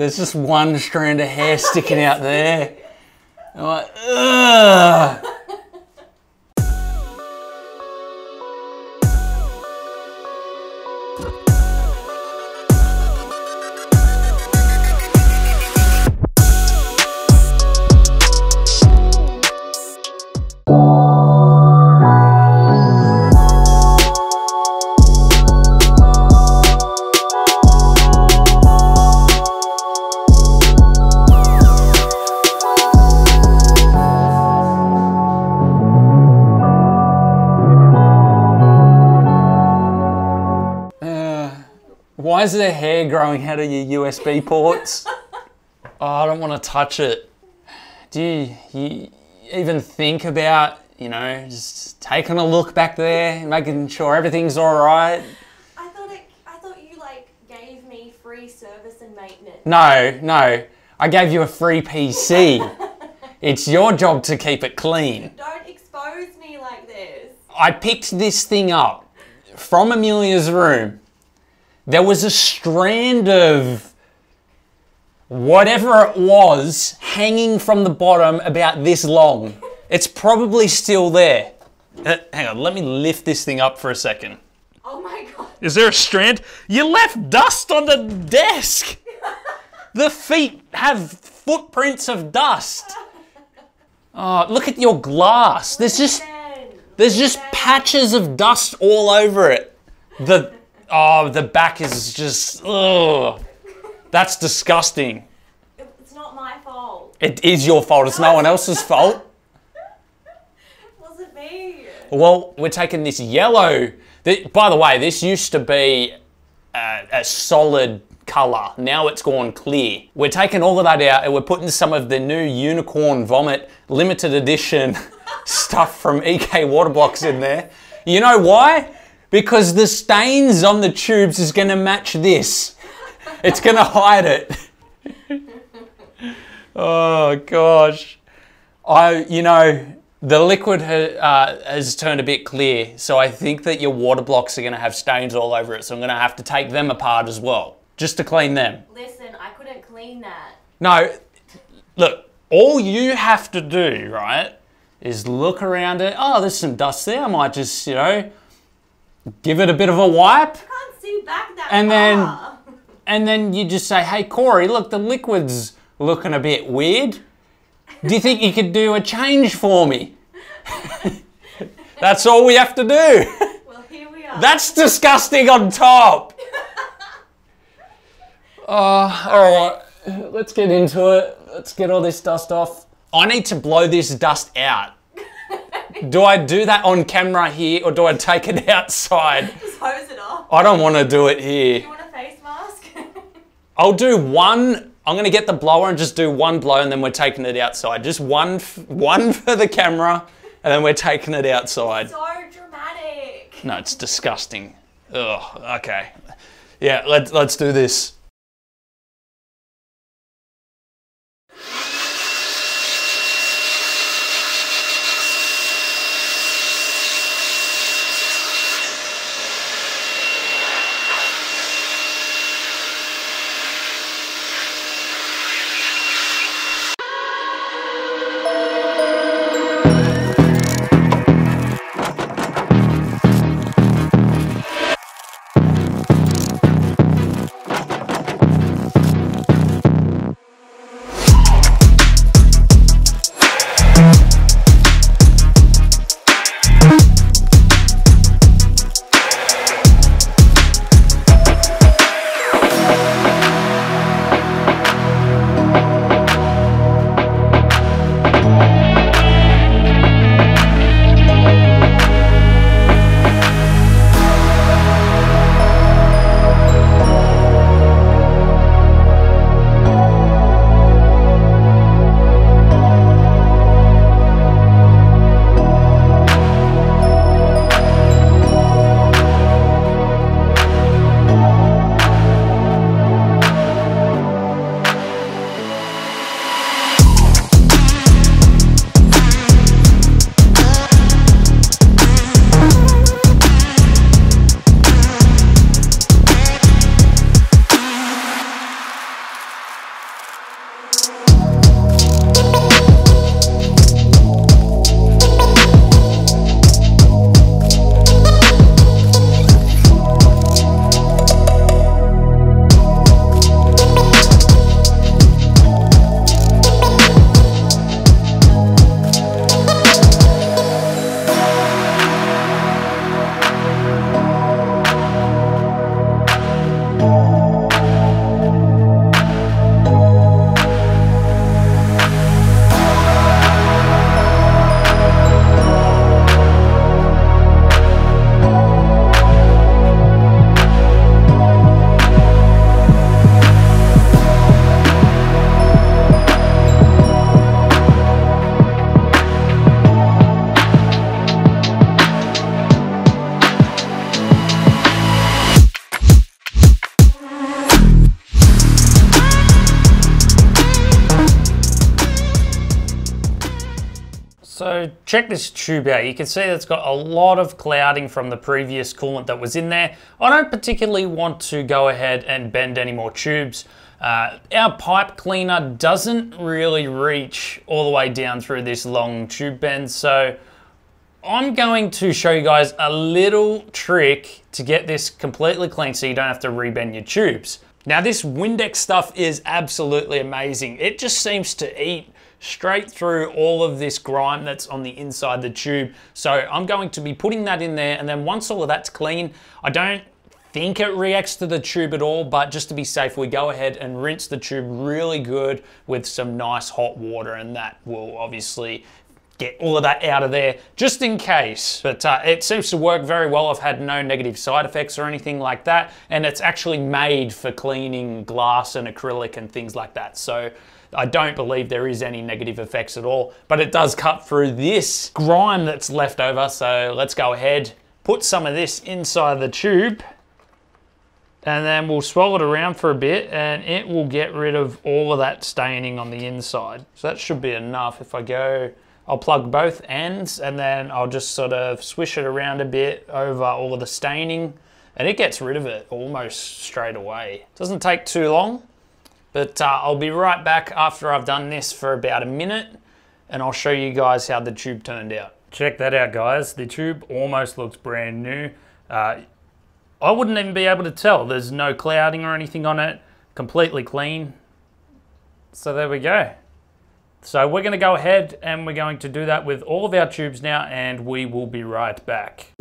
There's just one strand of hair sticking out there. I'm like, ugh. Why is there hair growing out of your USB ports? Oh, I don't want to touch it. Do you even think about, you know, just taking a look back there, making sure everything's all right? I thought you like gave me free service and maintenance. No, I gave you a free PC. It's your job to keep it clean. Don't expose me like this. I picked this thing up from Amelia's room. There was a strand of whatever it was hanging from the bottom about this long. It's probably still there. Hang on, let me lift this thing up for a second. Oh my God. Is there a strand? You left dust on the desk. The feet have footprints of dust. Oh, look at your glass. There's just patches of dust all over it. The back is just, ugh. That's disgusting. It's not my fault. It is your fault. It's no one else's fault. Wasn't me. Well, we're taking this yellow. By the way, this used to be a solid color. Now it's gone clear. We're taking all of that out and we're putting some of the new Unicorn Vomit limited edition stuff from EK water blocks in there. You know why? Because the stains on the tubes is gonna match this. It's gonna hide it. Oh gosh. You know, the liquid has turned a bit clear, so I think that your water blocks are gonna have stains all over it, so I'm gonna have to take them apart as well, just to clean them. Listen, I couldn't clean that. No, look, all you have to do, right, is look around it. Oh, there's some dust there. I might just, you know, give it a bit of a wipe. I can't see back that far. And then you just say, hey, Corey, look, the liquid's looking a bit weird. Do you think you could do a change for me? That's all we have to do. Well, here we are. That's disgusting on top. All right, let's get into it. Let's get all this dust off. I need to blow this dust out. Do I do that on camera here or do I take it outside? Just hose it off. I don't want to do it here. Do you want a face mask? I'll do one. I'm going to get the blower and just do one blow and then we're taking it outside. Just one for the camera and then we're taking it outside. So dramatic. No, it's disgusting. Ugh, okay. Yeah, let's do this. check this tube out. You can see it's got a lot of clouding from the previous coolant that was in there. I don't particularly want to go ahead and bend any more tubes. Our pipe cleaner doesn't really reach all the way down through this long tube bend, so I'm going to show you guys a little trick to get this completely clean so you don't have to rebend your tubes. Now this Windex stuff is absolutely amazing. It just seems to eat straight through all of this grime that's on the inside the tube. So I'm going to be putting that in there, and then once all of that's clean, I don't think it reacts to the tube at all, but just to be safe, we go ahead and rinse the tube really good with some nice hot water, and that will obviously get all of that out of there just in case. But it seems to work very well. I've had no negative side effects or anything like that, and it's actually made for cleaning glass and acrylic and things like that. So I don't believe there is any negative effects at all, but it does cut through this grime that's left over. So let's go ahead, put some of this inside the tube, and then we'll swirl it around for a bit, and it will get rid of all of that staining on the inside. So that should be enough. If I go, I'll plug both ends, and then I'll just sort of swish it around a bit over all of the staining, and it gets rid of it almost straight away. Doesn't take too long, but I'll be right back after I've done this for about a minute, and I'll show you guys how the tube turned out. Check that out, guys. The tube almost looks brand new. I wouldn't even be able to tell. There's no clouding or anything on it. Completely clean. So there we go. So we're going to go ahead and we're going to do that with all of our tubes now, and we will be right back.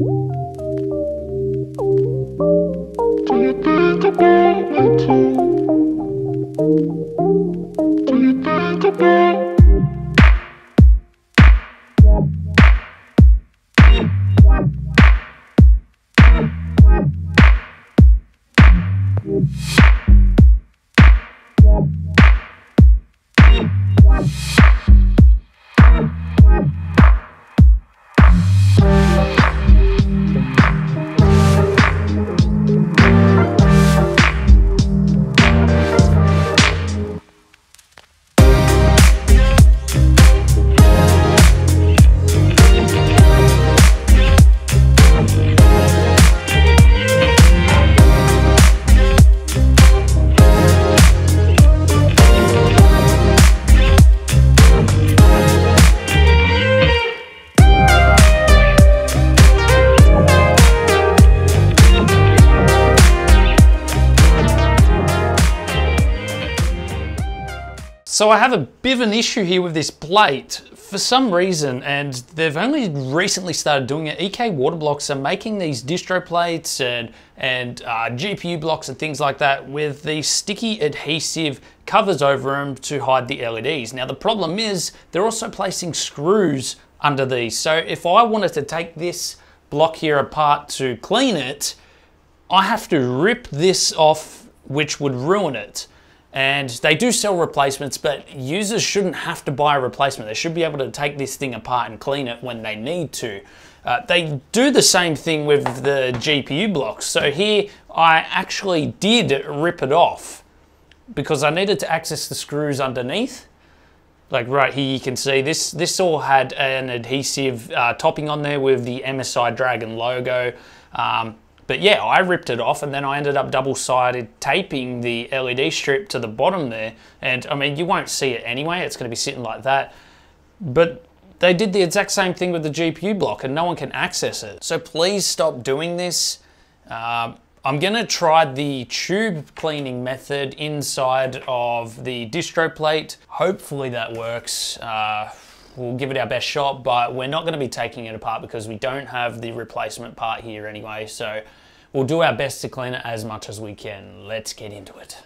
So I have a bit of an issue here with this plate for some reason, and they've only recently started doing it. EK water blocks are making these distro plates and GPU blocks and things like that with these sticky adhesive covers over them to hide the LEDs. Now the problem is they're also placing screws under these. So if I wanted to take this block here apart to clean it, I have to rip this off, which would ruin it. And they do sell replacements, but users shouldn't have to buy a replacement. They should be able to take this thing apart and clean it when they need to. They do the same thing with the GPU blocks. So here I actually did rip it off because I needed to access the screws underneath. Like right here you can see this all had an adhesive topping on there with the MSI Dragon logo. But yeah, I ripped it off, and then I ended up double-sided taping the LED strip to the bottom there. And I mean, you won't see it anyway, it's gonna be sitting like that. But they did the exact same thing with the GPU block, and no one can access it. So please stop doing this. I'm gonna try the tube cleaning method inside of the distro plate. Hopefully that works. We'll give it our best shot, but we're not going to be taking it apart because we don't have the replacement part here anyway. So we'll do our best to clean it as much as we can. Let's get into it.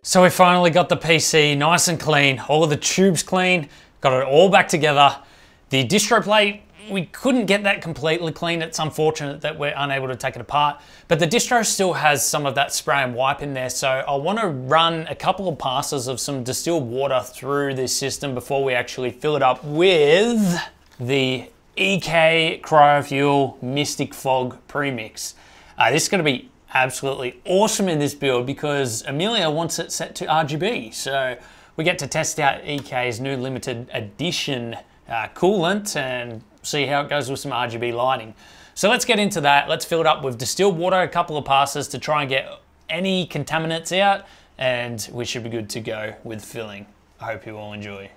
So we finally got the PC nice and clean, all of the tubes clean, got it all back together. The distro plate, we couldn't get that completely clean. It's unfortunate that we're unable to take it apart, but the distro still has some of that spray and wipe in there. So I want to run a couple of passes of some distilled water through this system before we actually fill it up with the EK Cryofuel Mystic Fog premix. This is going to be absolutely awesome in this build because Amelia wants it set to RGB. So we get to test out EK's new limited edition coolant and see how it goes with some RGB lighting. So let's get into that. Let's fill it up with distilled water, a couple of passes to try and get any contaminants out, and we should be good to go with filling. I hope you all enjoy.